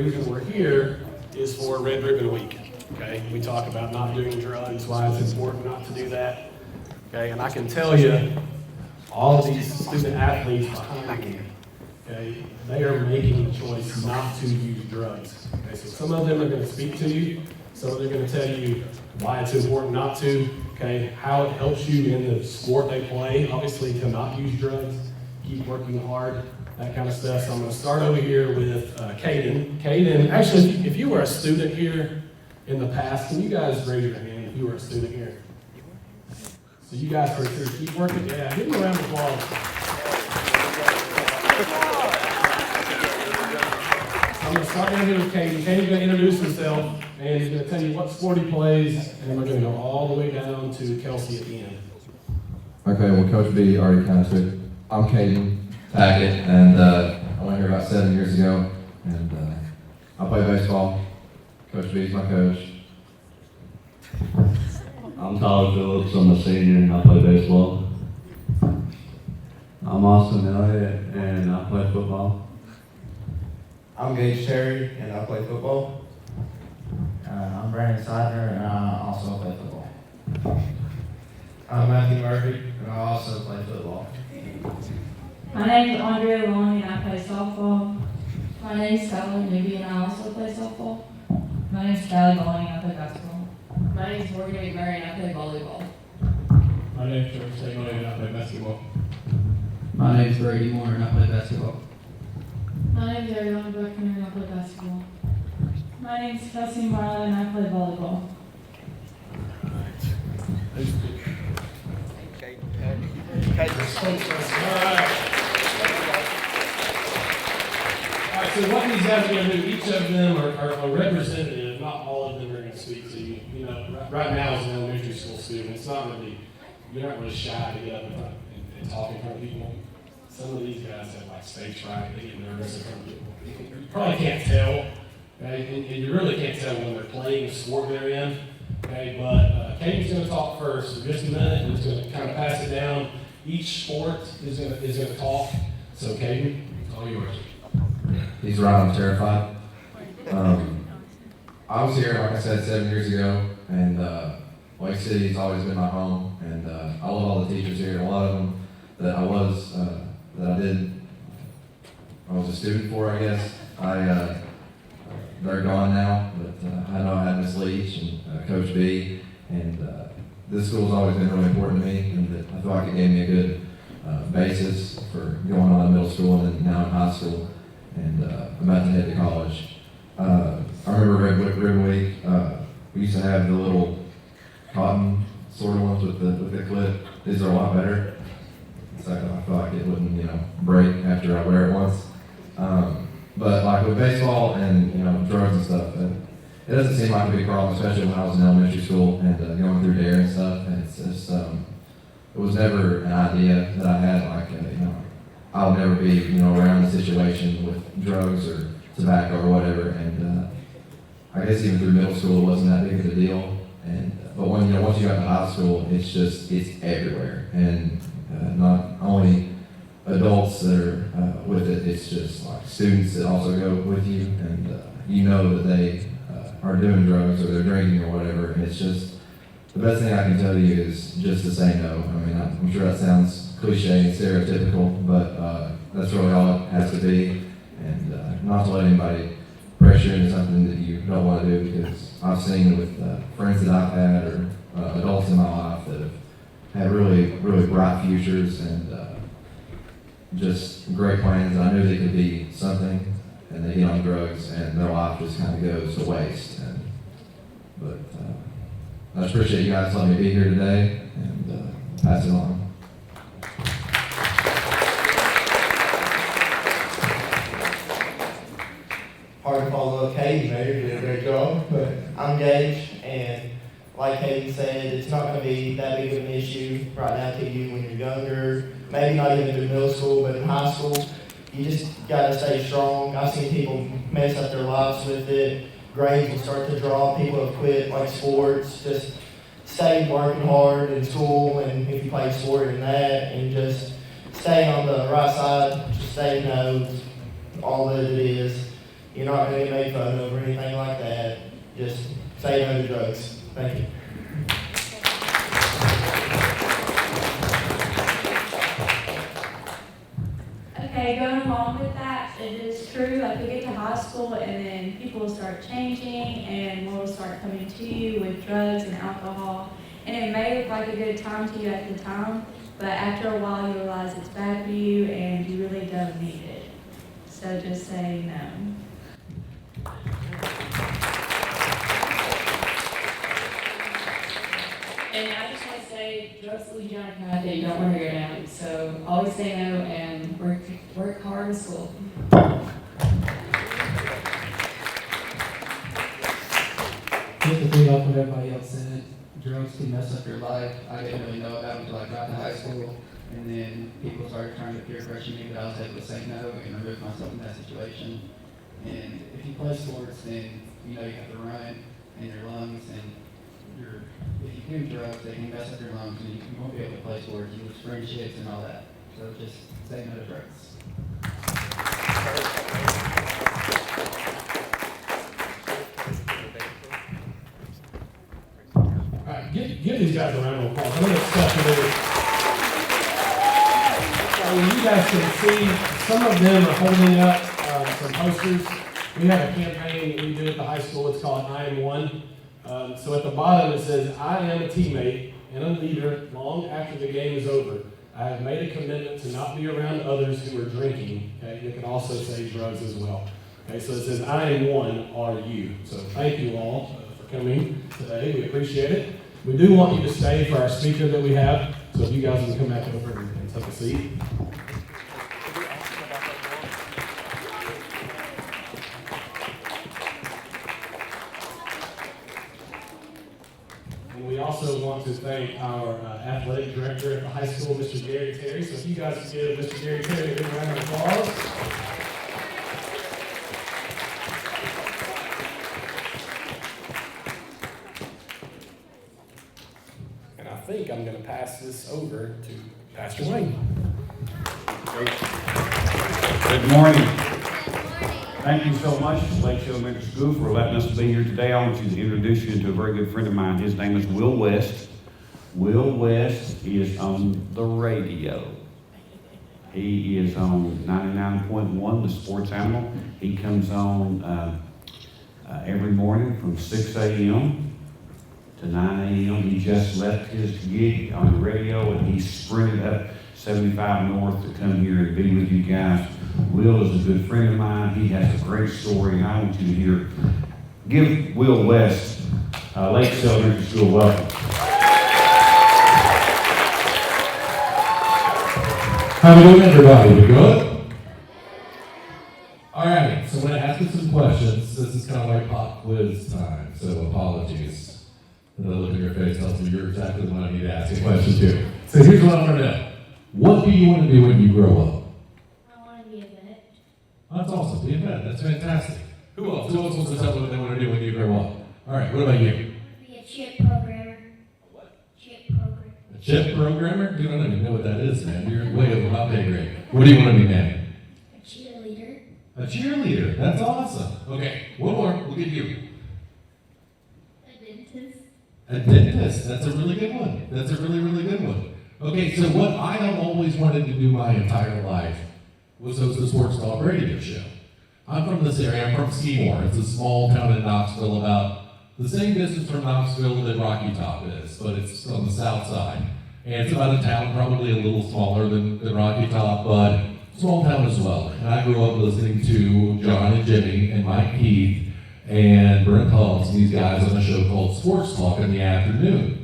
reason we're here is for Red Ribbon Week. Okay, we talk about not doing drugs, why it's important not to do that. Okay, and I can tell you, all of these student athletes behind me, okay, they are making the choice not to use drugs. Okay, so some of them are going to speak to you, some of them are going to tell you why it's important not to, okay, how it helps you in the sport they play, obviously to not use drugs, keep working hard, that kind of stuff. So I'm going to start over here with Caden. Caden, actually, if you were a student here in the past, can you guys raise your hand if you were a student here? So you guys for sure keep working. Yeah, give them a round of applause. I'm going to start down here with Caden. Caden's going to introduce himself, and he's going to tell you what sport he plays, and we're going to go all the way down to Kelsey at the end. Okay, well, Coach B already kind of took. I'm Caden Tackett, and I went here about 7 years ago, and I play baseball. Coach B is my coach. I'm Tyler Phillips, I'm a senior and I play baseball. I'm Austin Elliott and I play football. I'm Gage Terry and I play football. I'm Brandon Seidner and I also play football. I'm Matthew Murphy and I also play football. My name is Andrea Long and I play softball. My name is Skylar Newby and I also play softball. My name is Callie Bowling and I play basketball. My name is Morgan McMurray and I play volleyball. My name is George Taylor and I play basketball. My name is Brady Moore and I play basketball. My name is Ariana Buckner and I play basketball. My name is Kelsey Marlin and I play volleyball. All right, so what these guys are going to do, each of them are a representative, not all of them are going to speak to you. You know, right now as an elementary school student, it's not really, you're not really shy to get up in front and talk in front of people. Some of these guys have like stage fright, they get nervous in front of people. You probably can't tell, okay? And you really can't tell when they're playing the sport they're in, okay? But Caden's going to talk first for just a minute, and he's going to kind of pass it down. Each sport is going to talk. So Caden, it's all yours. He's right, I'm terrified. I was here, like I said, 7 years ago, and Lake City's always been my home, and I love all the teachers here. A lot of them that I was a student for, I guess. They're gone now, but I know I had Miss Leach and Coach B, and this school's always been really important to me, and I feel like it gave me a good basis for going on in middle school and then now in high school. And I'm about to head to college. I remember Ribbon Week. We used to have the little cotton sort of ones with the clip. These are a lot better. So I feel like it wouldn't, break after I wear it once. But like with baseball and drugs and stuff, it doesn't seem like a big problem, especially when I was in elementary school and going through DARE and stuff. And it's just, it was never an idea that I had like I'll never be, around a situation with drugs or tobacco or whatever. And I guess even through middle school, it wasn't that big of a deal. And but when once you got to high school, it's everywhere. And not only adults that are with it, it's just like students that also go with you, and that they are doing drugs or they're drinking or whatever. And it's just the best thing I can tell you is just to say no. I mean, I'm sure that sounds cliche and stereotypical, but that's really all it has to be, and not to let anybody pressure into something that you don't want to do, because I've seen with friends that I've had or adults in my life that have had really, really bright futures and just great plans. I knew they could be something, and they get on drugs, and their life just kind of goes to waste. But I just appreciate you guys letting me be here today, and pass it on. Hard to follow up Caden there, you did a great job, but I'm Gage, and like Caden said, it's not going to be that big of an issue right now to you when you're younger, maybe not even through middle school, but in high school, you just got to stay strong. I've seen people mess up their lives with it, grades will start to drop, people have quit like sports, just stay working hard in school, and if you play sport in that, and just stay on the right side, just say no, all that it is. You're not going to get made fun Thank you. Okay, going along with that, it is true, like we get to high school and then people will start changing and more will start coming to you with drugs and alcohol. And it may look like a good time to you at the time, but after a while you realize it's bad for you and you really don't need it. So just say no. And I just want to say, drugs lead you down a path that you don't want to go down. So always say no and work hard in school. Just to think off what everybody else said, drugs can mess up your life. I didn't really know about it until I got to high school, and then people started trying to peer pressure me, but I was able to say no and remove myself from that situation. And if you play sports, then you know you have to run in your lungs, and if you do drugs, they can mess up your lungs, and you won't be able to play sports. You lose friendships and all that. So just say no to drugs. All right, give these guys a round of applause. I know it's tough to do. You guys can see, some of them are holding up some posters. We have a campaign that we do at the high school. It's called I Am One. So at the bottom it says, I am a teammate and a leader long after the game is over. I have made a commitment to not be around others who are drinking. Okay, it can also say drugs as well. Okay, so it says, I am one, are you? So thank you all for coming today. We appreciate it. We do want you to stay for our speaker that we have. So if you guys can come back over and take a seat. And we also want to thank our athletic director at the high school, Mr. Gary Terry. So if you guys can give Mr. Gary Terry a big round of applause. And I think I'm going to pass this over to Pastor Wayne. Good morning. Thank you so much, Lake Show Elementary School, for letting us be here today. I want you to introduce you to a very good friend of mine. His name is Will West. Will West is on the radio. He is on 99.1, the sports animal. He comes on every morning from 6 a.m. to 9 a.m. He just left his gig on the radio and he sprinted up 75 North to come here and be with you guys. Will is a good friend of mine. He has a great story, and I want you to hear. Give Will West, Lake Show Elementary School, welcome. How we doing, everybody? We good? All right, so when I ask you some questions, this is kind of like pop quiz time, so apologies. The look in your face tells me you're exactly the one I need to ask a question to. So here's what I want to know. What do you want to do when you grow up? I want to be a vet. That's awesome. Be a vet. That's fantastic. Who else? Who else wants to tell me what they want to do when you grow up? All right, what about you? Be a chip programmer. What? Chip programmer. A chip programmer? Dude, I don't even know what that is, man. You're way over my pay grade. What do you want to be, man? A cheerleader. A cheerleader. That's awesome. Okay, one more. We'll get you. A dentist. A dentist. That's a really good one. That's a really, really good one. Okay, so what I have always wanted to do my entire life was host a sports talk radio show. I'm from this area. I'm from Seymour. It's a small town in Knoxville, about the same distance from Knoxville that Rocky Top is, but it's on the south side. And it's about a town probably a little smaller than Rocky Top, but small town as well. And I grew up listening to John and Jimmy and Mike Keith and Brent Hulse and these guys on a show called Sports Talk in the afternoon.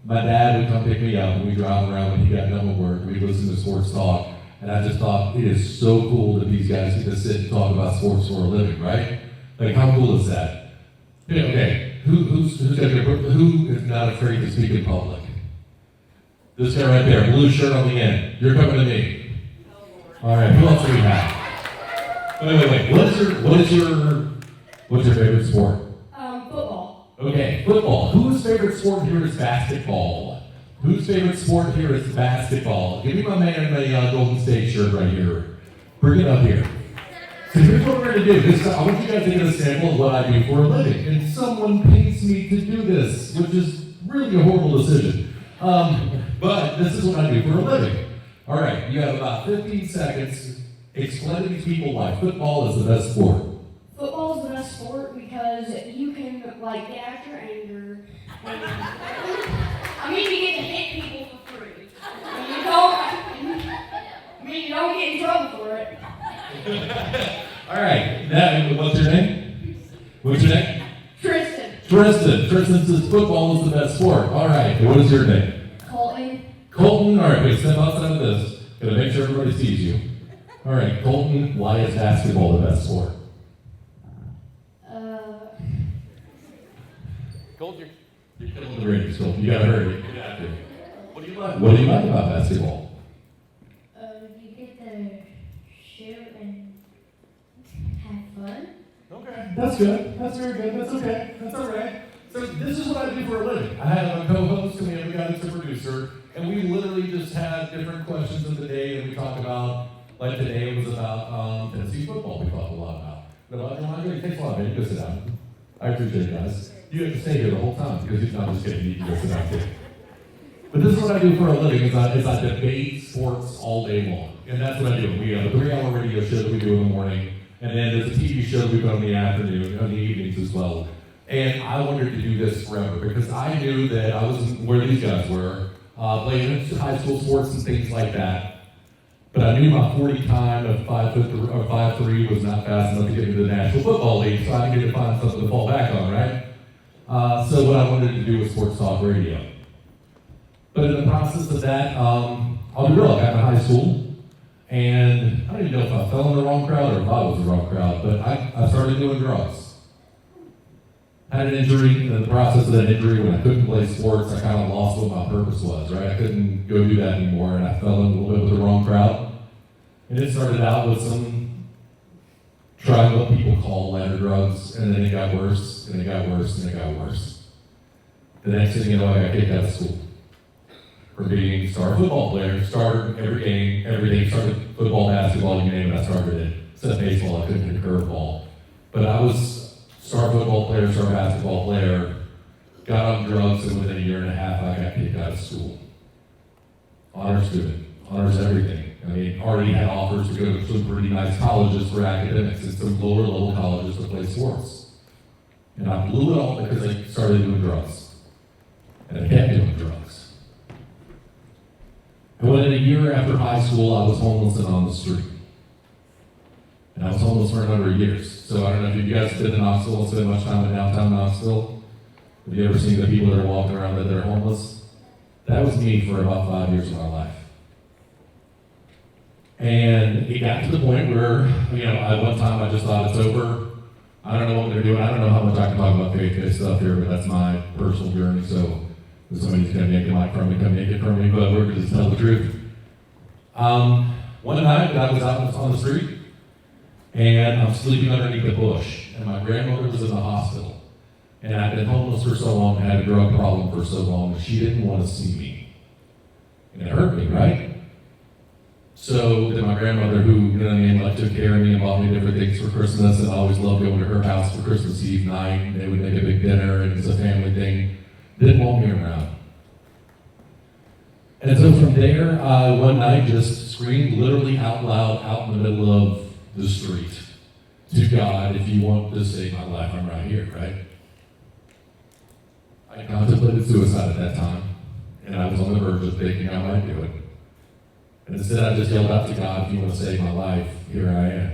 My dad would come pick me up and we'd drive around when he got done with work. We'd listen to Sports Talk. And I just thought, it is so cool that these guys get to sit and talk about sports for a living, right? Like, how cool is that? Yeah, okay, who is not afraid to speak in public? This guy right there, blue shirt on the end. You're coming to me. All right, who else do we have? Wait. What's your favorite sport? Football. Okay, football. Whose favorite sport here is basketball? Whose favorite sport here is basketball? Give me my man in the Golden State shirt right here. Bring it up here. So here's what we're gonna do. I want you guys to get a sample of what I do for a living. And someone pays me to do this, which is really a horrible decision. But this is what I do for a living. All right, you have about 15 seconds. Explain to these people why football is the best sport. Football is the best sport because you can like get after your anger. And, you get to hit people for free. You don't get in trouble for it. All right, now, what's your name? What's your name? Tristan. Tristan says football is the best sport. All right, what is your name? Colton. Colton, all right, wait, step outside of this. Gonna make sure everybody sees you. All right, Colton, why is basketball the best sport? Colton, You're killing the ratings, Colton. You gotta hurry. Get after it. What do you like about basketball? You get to shoot and have fun. Okay, that's good. That's very good. That's okay. That's all right. So this is what I do for a living. I have a co-host and we have a guy that's a producer, and we literally just have different questions of the day that we talk about. Like today it was about Tennessee football. We talked a lot about. It takes a lot, man. You go sit down. I appreciate it, guys. You have to stay here the whole time because you're not just kidding. You can go sit down too. But this is what I do for a living. Is I debate sports all day long, and that's what I do. We have a 3-hour radio show that we do in the morning. And then there's a TV show we put on the afternoon, on the evenings as well. And I wanted to do this forever because I knew that I wasn't where these guys were, playing high school sports and things like that. But I knew my 40 time of 5'3" was not fast enough to get into the National Football League, so I needed to find something to fall back on, right? So what I wanted to do was sports talk radio. But in the process of that, I'll be real, I got in high school. And I don't even know if I fell in the wrong crowd or if I was the wrong crowd, but I started doing drugs. Had an injury, in the process of that injury, when I couldn't play sports, I kind of lost what my purpose was, right? I couldn't go do that anymore, and I fell in a little bit with the wrong crowd. And it started out with some trying what people call ladder drugs, and then it got worse, and it got worse, and it got worse. The next thing you know, I got kicked out of school. For being a star football player, started every game, everything, started football, basketball, you name it, I started it. Except baseball, I couldn't hit a curveball. But I was star football player, star basketball player, got on drugs, and within a year and a half, I got kicked out of school. Honor student, honors everything. I mean, already had offers to go to some pretty nice colleges for academics and some lower level colleges to play sports. And I blew it all because I started doing drugs. And I kept doing drugs. And within a year after high school, I was homeless and on the street. And I was homeless for a number of years. So I don't know if you guys have been in Knoxville, spent much time in downtown Knoxville. Have you ever seen the people that are walking around that are homeless? That was me for about 5 years of my life. And it got to the point where, at one time I just thought it's over. I don't know what they're doing. I don't know how much I can talk about faith-based stuff here, but that's my personal journey. So if somebody's going to make a mic from me, come make it from me, but we're going to just tell the truth. One night I was out on the street, and I'm sleeping underneath a bush, and my grandmother was in the hospital. And I'd been homeless for so long, had a drug problem for so long, that she didn't want to see me. And it hurt me, right? So then my grandmother, who, took care of me and bought me different things for Christmas, and I always loved going to her house for Christmas Eve night, and they would make a big dinner, and it was a family thing, didn't want me around. And so from there, one night just screamed literally out loud, out in the middle of the street, to God, if you want to save my life, I'm right here, right? I contemplated suicide at that time, and I was on the verge of thinking I might do it. And instead I just yelled out to God, if you want to save my life, here I am.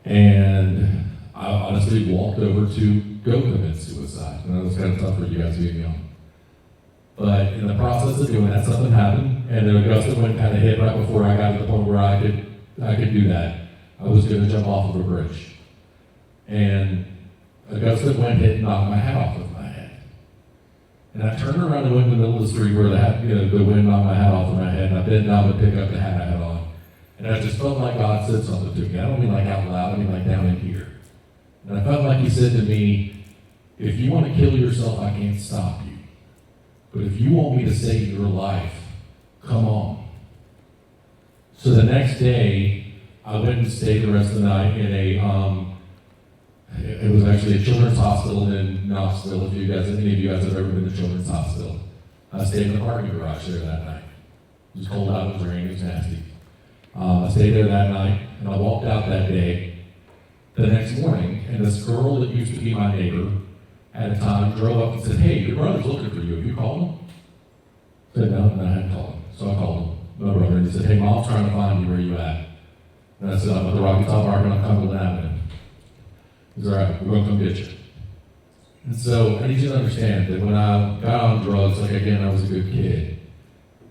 And I honestly walked over to go commit suicide. And that was kind of tough for you guys being young. But in the process of doing that, something happened, and the gust of wind kind of hit right before I got to the point where I could do that. I was going to jump off of a bridge. And a gust of wind hit and knocked my hat off of my head. And I turned around and went in the middle of the street where the wind knocked my hat off of my head, and I bent down to pick up the hat I had on. And I just felt like God said something to me. I don't mean like out loud, I mean like down in here. And I felt like He said to me, if you want to kill yourself, I can't stop you. But if you want me to save your life, come on. So the next day, I went and stayed the rest of the night in it was actually a children's hospital in Knoxville. If any of you guys have ever been to Children's Hospital. I stayed in the parking garage there that night. It was cold out, it was raining, it was nasty. I stayed there that night, and I walked out that day. The next morning, and this girl that used to be my neighbor at a time drove up and said, "Hey, your brother's looking for you. Have you called him?" I said, "No, I hadn't called him." So I called him, my brother, and he said, "Hey, Mom's trying to find you. Where you at?" And I said, "I'm at the Rocky Top Market on Cumberland Avenue." He said, "All right, we're going to come get you." And so I need you to understand that when I got on drugs, like again, I was a good kid.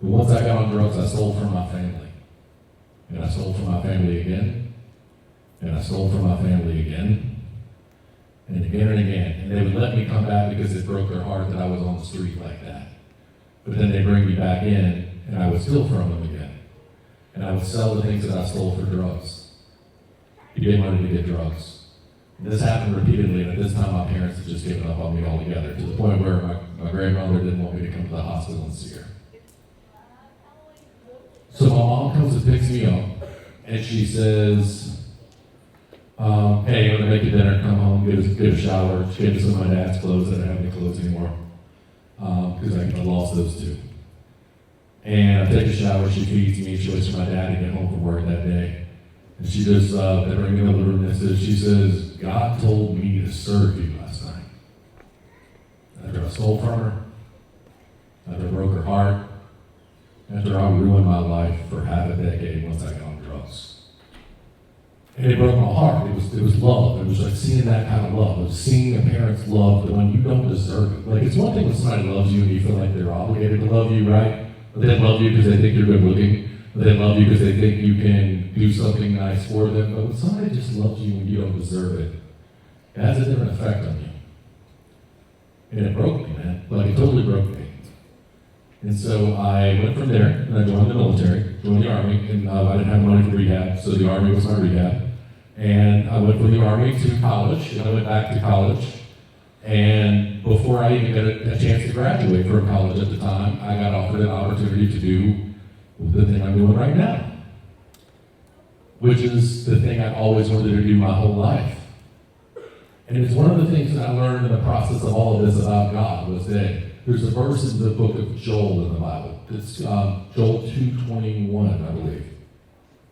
But once I got on drugs, I stole from my family. And I stole from my family again. And I stole from my family again. And again and again. And they would let me come back because it broke their heart that I was on the street like that. But then they bring me back in, and I would steal from them again. And I would sell the things that I stole for drugs. You get money to get drugs. And this happened repeatedly, and at this time my parents had just given up on me altogether, to the point where my grandmother didn't want me to come to the hospital and see her. So my mom comes and picks me up, and she says, "Hey, I'm gonna make you dinner, come home, get a shower." She gave me some of my dad's clothes. I didn't have any clothes anymore, because I lost those two. And I take a shower, she feeds me, she waits for my dad to get home from work that day. And she just, they bring me in the room and she says, "God told me to serve you last night." After I stole from her, after I broke her heart, after I ruined my life for half a decade once I got on drugs. And it broke my heart. It was love. It was like seeing that kind of love. It was seeing a parent's love, but when you don't deserve it. Like, it's one thing when somebody loves you and you feel like they're obligated to love you, right? But they love you because they think you're good looking. But they love you because they think you can do something nice for them. But when somebody just loves you and you don't deserve it, it has a different effect on you. And it broke me, man. Like, it totally broke me. And so I went from there, and I joined the military, joined the Army, and I didn't have money for rehab, so the Army was my rehab. And I went from the Army to college, and I went back to college. And before I even got a chance to graduate from college at the time, I got offered an opportunity to do the thing I'm doing right now, which is the thing I've always wanted to do my whole life. And it's one of the things that I learned in the process of all of this about God was that there's a verse in the book of Joel in the Bible. It's Joel 2:21, I believe.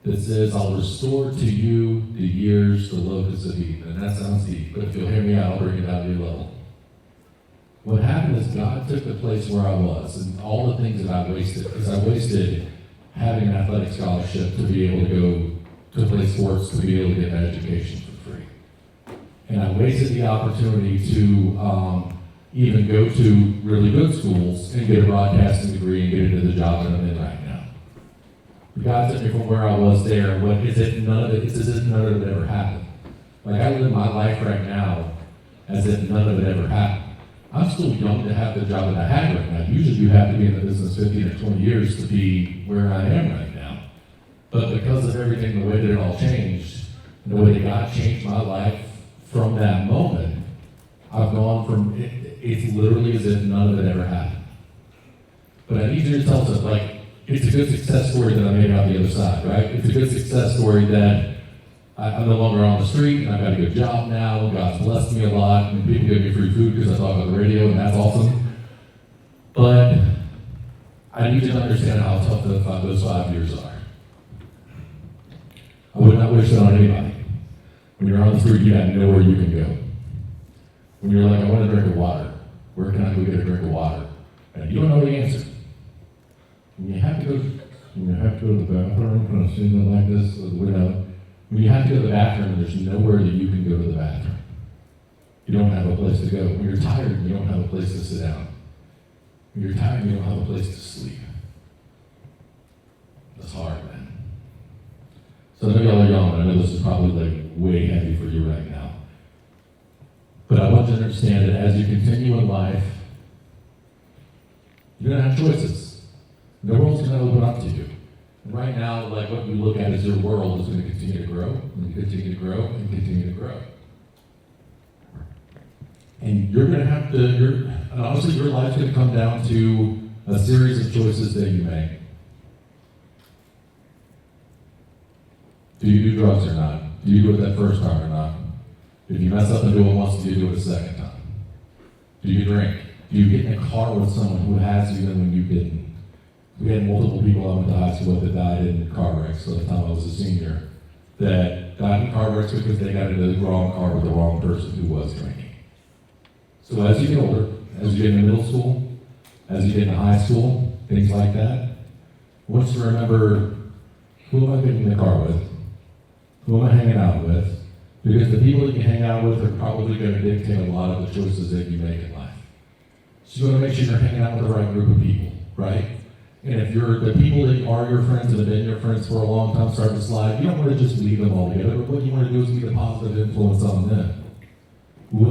That says, "I'll restore to you the years the locusts have eaten." And that sounds deep, but if you'll hear me out, I'll bring it down to your level. What happened is God took the place where I was and all the things that I wasted, because I wasted having an athletic scholarship to be able to go to play sports, to be able to get an education for free. And I wasted the opportunity to even go to really good schools and get a broadcasting degree and get into the job that I'm in right now. God took me from where I was there, it's as if none of it ever happened. Like, I live my life right now as if none of it ever happened. I'm still young to have the job that I have right now. Usually you have to be in the business 15 or 20 years to be where I am right now. But because of everything, the way that it all changed, and the way that God changed my life from that moment, I've gone from, it's literally as if none of it ever happened. But I need you to tell us, like, it's a good success story that I made out the other side, right? It's a good success story that I'm no longer on the street, and I've got a good job now, God's blessed me a lot, and people give me free food because I talk on the radio, and that's awesome. But I need you to understand how tough those 5 years are. I would not wish that on anybody. When you're on the street, you got nowhere you can go. When you're like, "I want a drink of water," where can I go get a drink of water? And you don't know the answer. When you have to go to the bathroom, kind of sitting like this with the window. When you have to go to the bathroom, and there's nowhere that you can go to the bathroom. You don't have a place to go. When you're tired, you don't have a place to sit down. When you're tired, you don't have a place to sleep. That's hard, man. So I know y'all are young, and I know this is probably like way heavy for you right now. But I want you to understand that as you continue in life, you're going to have choices. The world's going to open up to you. And right now, like, what you look at as your world is going to continue to grow, and continue to grow, and continue to grow. And you're going to have to, and honestly, your life's going to come down to a series of choices that you make. Do you do drugs or not? Do you do it that first time or not? If you mess up and do it once, do you do it a second time? Do you drink? Do you get in a car with someone who has you when you didn't? We had multiple people I went to high school with that died in car wrecks by the time I was a senior, that died in car wrecks because they got into the wrong car with the wrong person who was drinking. So as you get older, as you get into middle school, as you get into high school, things like that, I want you to remember, who am I getting in the car with? Who am I hanging out with? Because the people that you hang out with are probably going to dictate a lot of the choices that you make in life. So you want to make sure you're hanging out with the right group of people, right? And if you're the people that are your friends and have been your friends for a long time start to slide, you don't want to just leave them all together, but what you want to do is be a positive influence on them. We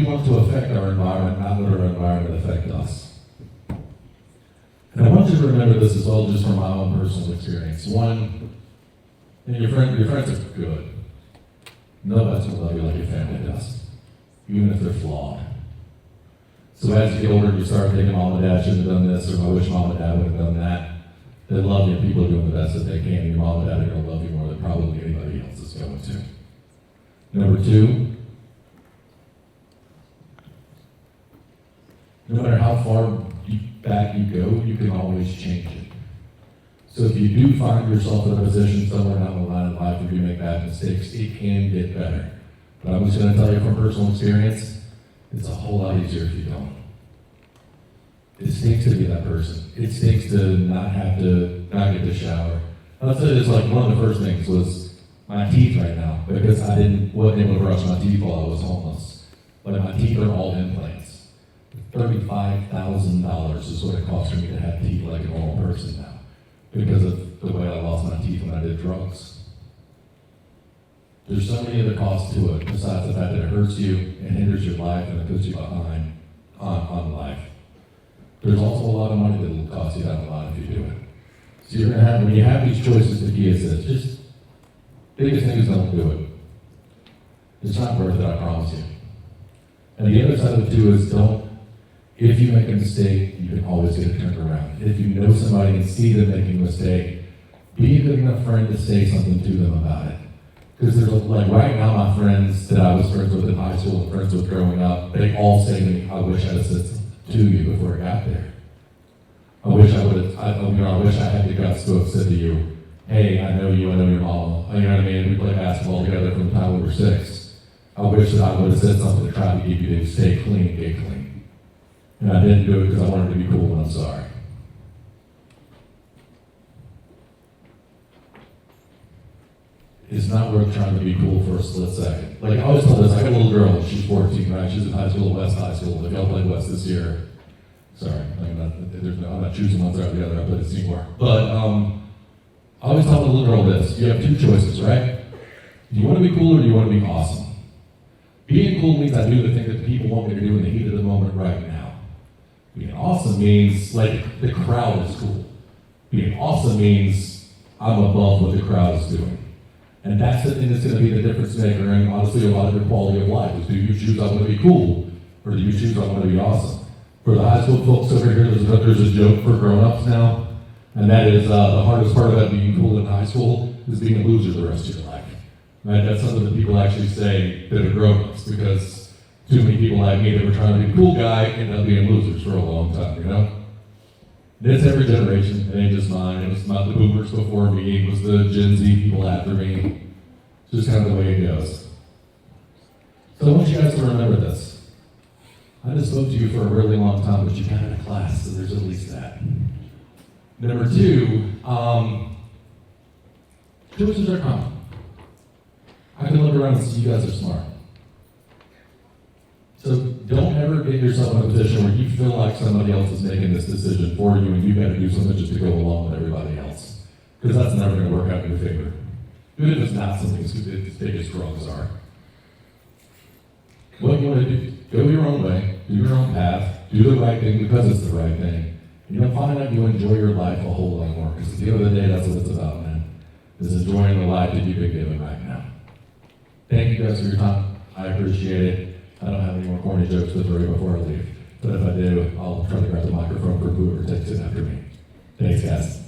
want to affect our environment, not let our environment affect us. And I want you to remember this as well, just from my own personal experience. One, and your friends are good. Nobody's going to love you like your family does, even if they're flawed. So as you get older, you start thinking, Mom and Dad shouldn't have done this, or I wish Mom and Dad would have done that. They love you, and people are doing the best that they can, and your Mom and Dad are going to love you more than probably anybody else is going to. Number two, no matter how far back you go, you can always change it. So if you do find yourself in a position somewhere down the line in life where you make bad mistakes, it can get better. But I'm just going to tell you from personal experience, it's a whole lot easier if you don't. It stinks to be that person. It stinks to not have to not get to shower. I'll tell you this, like one of the first things was my teeth right now, because I wasn't able to brush my teeth while I was homeless. Like my teeth are all implants. $35,000 is what it costs for me to have teeth like a normal person now, because of the way I lost my teeth when I did drugs. There's so many other costs to it, besides the fact that it hurts you and hinders your life and it puts you behind on life. There's also a lot of money that will cost you down the line if you do it. So you're gonna have, when you have these choices, the key is this, just, biggest thing is don't do it. It's not worth it, I promise you. And the other side of it too is if you make a mistake, you can always get it turned around. If you know somebody and see them making a mistake, be a good enough friend to say something to them about it. Because there's like right now, my friends that I was friends with in high school and friends with growing up, they all say to me, I wish I had said to you before I got there. I wish I would have, I wish I had the guts to have said to you, hey, I know you, I know your mom. You know what I mean? We played basketball together from the time we were 6. I wish that I would have said something to try to get you to stay clean and get clean. And I didn't do it because I wanted to be cool, and I'm sorry. It's not worth trying to be cool for a split second. Like I always tell this, I got a little girl, she's 14, right? She's in high school at West High School. If y'all played West this year, sorry, I'm not choosing one side or the other, I played at Seymour. But I always tell the little girl this, you have two choices, right? Do you want to be cool or do you want to be awesome? Being cool means I do the thing that people want me to do in the heat of the moment right now. Being awesome means like the crowd is cool. Being awesome means I'm above what the crowd is doing. And that's the thing that's going to be the difference maker, and honestly, a lot of your quality of life is, do you choose I want to be cool, or do you choose I want to be awesome? For the high school folks over here, there's a joke for grown-ups now, and that is the hardest part about being cool in high school is being a loser the rest of your life. Right? That's something that people actually say that are grown-ups, because too many people like me that were trying to be a cool guy end up being losers for a long time, you know? And it's every generation, it ain't just mine. It was not the boomers before me, it was the Gen Z people after me. It's just kind of the way it goes. So I want you guys to remember this. I just spoke to you for a really long time, but you got out of class, so there's at least that. Number two, choices are common. I can look around and see you guys are smart. So don't ever get yourself in a position where you feel like somebody else is making this decision for you and you got to do something just to go along with everybody else. Because that's never going to work out in your favor. Even if it's not something as big as drugs are. What you want to do, go your own way, do your own path, do the right thing because it's the right thing. And you'll find out you enjoy your life a whole lot more. Because at the end of the day, that's what it's about, man. Is enjoying the life that you've been given right now. Thank you guys for your time. I appreciate it. I don't have any more corny jokes to throw before I leave. But if I do, I'll try to grab the microphone for whoever takes it after me. Thanks, guys.